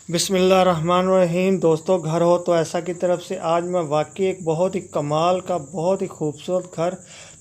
बिस्मिल्लाहिर्रहमानिर्रहीम। दोस्तों, घर हो तो ऐसा की तरफ से आज मैं वाकई एक बहुत ही कमाल का बहुत ही खूबसूरत घर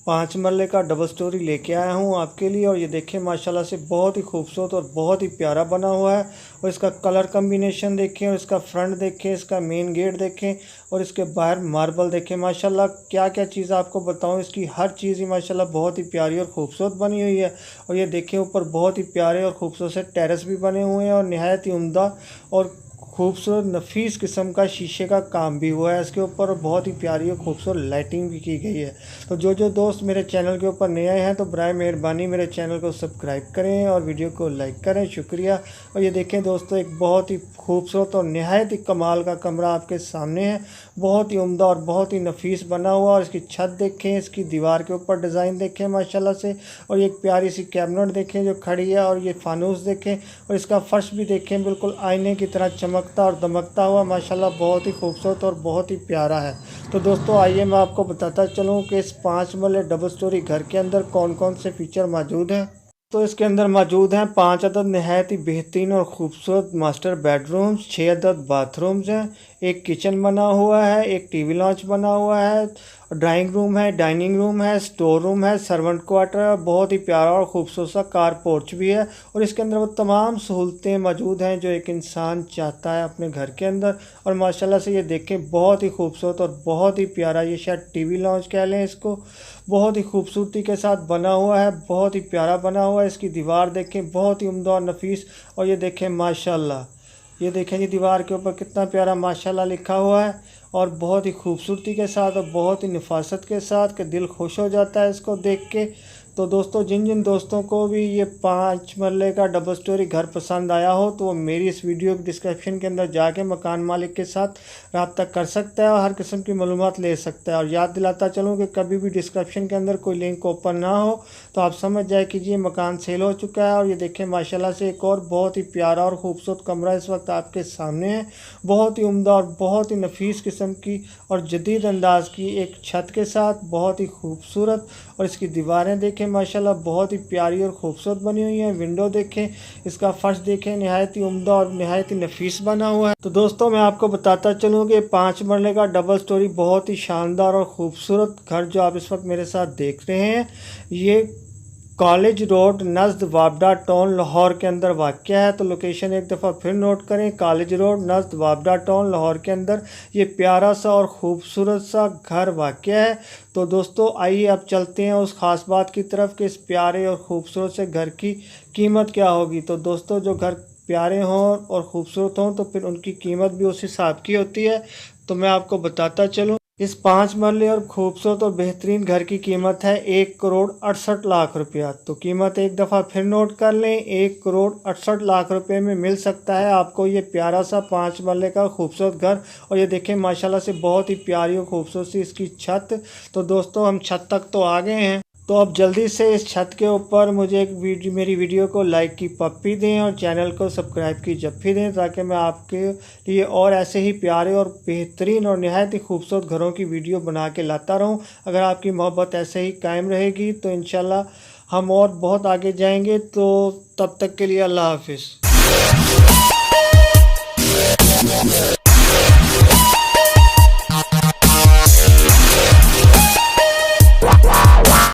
5 मरले का डबल स्टोरी लेके आया हूँ आपके लिए। और ये देखिए माशाल्लाह से बहुत ही खूबसूरत और बहुत ही प्यारा बना हुआ है। और इसका कलर कम्बिनेशन देखें और इसका फ्रंट देखें, इसका मेन गेट देखें और इसके बाहर मार्बल देखें। माशाल्लाह क्या क्या चीज़ आपको बताऊँ, इसकी हर चीज़ ही माशाल्लाह बहुत ही प्यारी और खूबसूरत बनी हुई है। और ये देखें ऊपर बहुत ही प्यारे और खूबसूरत से टेरेस भी बने हुए हैं और नहायत ही उम्दा और खूबसूरत नफीस किस्म का शीशे का काम भी हुआ है इसके ऊपर। और बहुत ही प्यारी और खूबसूरत लाइटिंग भी की गई है। तो जो दोस्त मेरे चैनल के ऊपर नए आए हैं तो बराए मेहरबानी मेरे चैनल को सब्सक्राइब करें और वीडियो को लाइक करें, शुक्रिया। और ये देखें दोस्तों, एक बहुत ही खूबसूरत और नहायत ही कमाल का कमरा आपके सामने है। बहुत ही उम्दा और बहुत ही नफीस बना हुआ। और इसकी छत देखें, इसकी दीवार के ऊपर डिज़ाइन देखें माशाल्लाह से। और एक प्यारी सी कैबिनेट देखें जो खड़ी है। और ये फानूस देखें और इसका फर्श भी देखें, बिल्कुल आईने की तरह चमकता और दमकता हुआ माशाल्लाह बहुत ही खूबसूरत और बहुत ही प्यारा है। तो दोस्तों आइए मैं आपको बताता चलूँ कि इस 5 मरले डबल स्टोरी घर के अंदर कौन कौन से फीचर मौजूद हैं। तो इसके अंदर मौजूद हैं 5 अदद नहायत ही बेहतरीन और ख़ूबसूरत मास्टर बेडरूम्स, 6 अदद बाथरूम्स हैं, एक किचन बना हुआ है, एक टीवी लॉन्च बना हुआ है, ड्राइंग रूम है, डाइनिंग रूम है, स्टोर रूम है, सर्वेंट क्वार्टर है, बहुत ही प्यारा और ख़ूबसूरत सा कार पोर्च भी है। और इसके अंदर वो तमाम सहूलतें मौजूद हैं जो एक इंसान चाहता है अपने घर के अंदर। और माशाल्लाह से ये देखें बहुत ही खूबसूरत और बहुत ही प्यारा, ये शायद टीवी लॉन्च कह लें इसको, बहुत ही खूबसूरती के साथ बना हुआ है, बहुत ही प्यारा बना हुआ है। इसकी दीवार देखें बहुत ही उम्दा और नफीस। और ये देखें माशाल्लाह, ये देखें जी दीवार के ऊपर कितना प्यारा माशाल्लाह लिखा हुआ है। और बहुत ही खूबसूरती के साथ और बहुत ही नफासत के साथ कि दिल खुश हो जाता है इसको देख के। तो दोस्तों, जिन जिन दोस्तों को भी ये 5 मरले का डबल स्टोरी घर पसंद आया हो तो वो मेरी इस वीडियो के डिस्क्रिप्शन के अंदर जाके मकान मालिक के साथ रब्ता कर सकता है और हर किस्म की मालूमात ले सकता है। और याद दिलाता चलूँ कि कभी भी डिस्क्रिप्शन के अंदर कोई लिंक ओपन ना हो तो आप समझ जाए कि ये मकान सेल हो चुका है। और ये देखें माशाल्लाह से एक और बहुत ही प्यारा और ख़ूबसूरत कमरा इस वक्त आपके सामने है। बहुत ही उम्दा और बहुत ही नफीस किस्म की और जदीद अंदाज की एक छत के साथ बहुत ही खूबसूरत। और इसकी दीवारें देखें माशाल्लाह बहुत ही प्यारी और ख़ूबसूरत बनी हुई हैं। विंडो देखें, इसका फर्श देखें, नहायत ही उम्दा और नहायत ही नफीस बना हुआ है। तो दोस्तों मैं आपको बताता चलूँ कि 5 मरले का डबल स्टोरी बहुत ही शानदार और ख़ूबसूरत घर जो आप इस वक्त मेरे साथ देख रहे हैं, ये कॉलेज रोड नज़द वापडा टाउन लाहौर के अंदर वाक़या है। तो लोकेशन एक दफ़ा फिर नोट करें, कॉलेज रोड नज़द वापडा टाउन लाहौर के अंदर ये प्यारा सा और ख़ूबसूरत सा घर वाक़या है। तो दोस्तों आइए अब चलते हैं उस ख़ास बात की तरफ कि इस प्यारे और ख़ूबसूरत से घर की कीमत क्या होगी। तो दोस्तों, जो घर प्यारे हों और ख़ूबसूरत हों तो फिर उनकी कीमत भी उस हिसाब की होती है। तो मैं आपको बताता चलूँ, इस 5 मरले और खूबसूरत और बेहतरीन घर की कीमत है 1 करोड़ 68 लाख रुपया। तो कीमत एक दफ़ा फिर नोट कर लें, 1 करोड़ 68 लाख रुपए में मिल सकता है आपको ये प्यारा सा 5 मरले का खूबसूरत घर। और ये देखें माशाल्लाह से बहुत ही प्यारी और खूबसूरत सी इसकी छत। तो दोस्तों हम छत तक तो आ गए हैं, तो अब जल्दी से इस छत के ऊपर मुझे मेरी वीडियो को लाइक की पप्पी दें और चैनल को सब्सक्राइब की जप्फी दें ताकि मैं आपके लिए और ऐसे ही प्यारे और बेहतरीन और नहायत ही खूबसूरत घरों की वीडियो बना के लाता रहूं। अगर आपकी मोहब्बत ऐसे ही कायम रहेगी तो इंशाल्लाह हम और बहुत आगे जाएंगे। तो तब तक के लिए अल्लाह हाफिज़।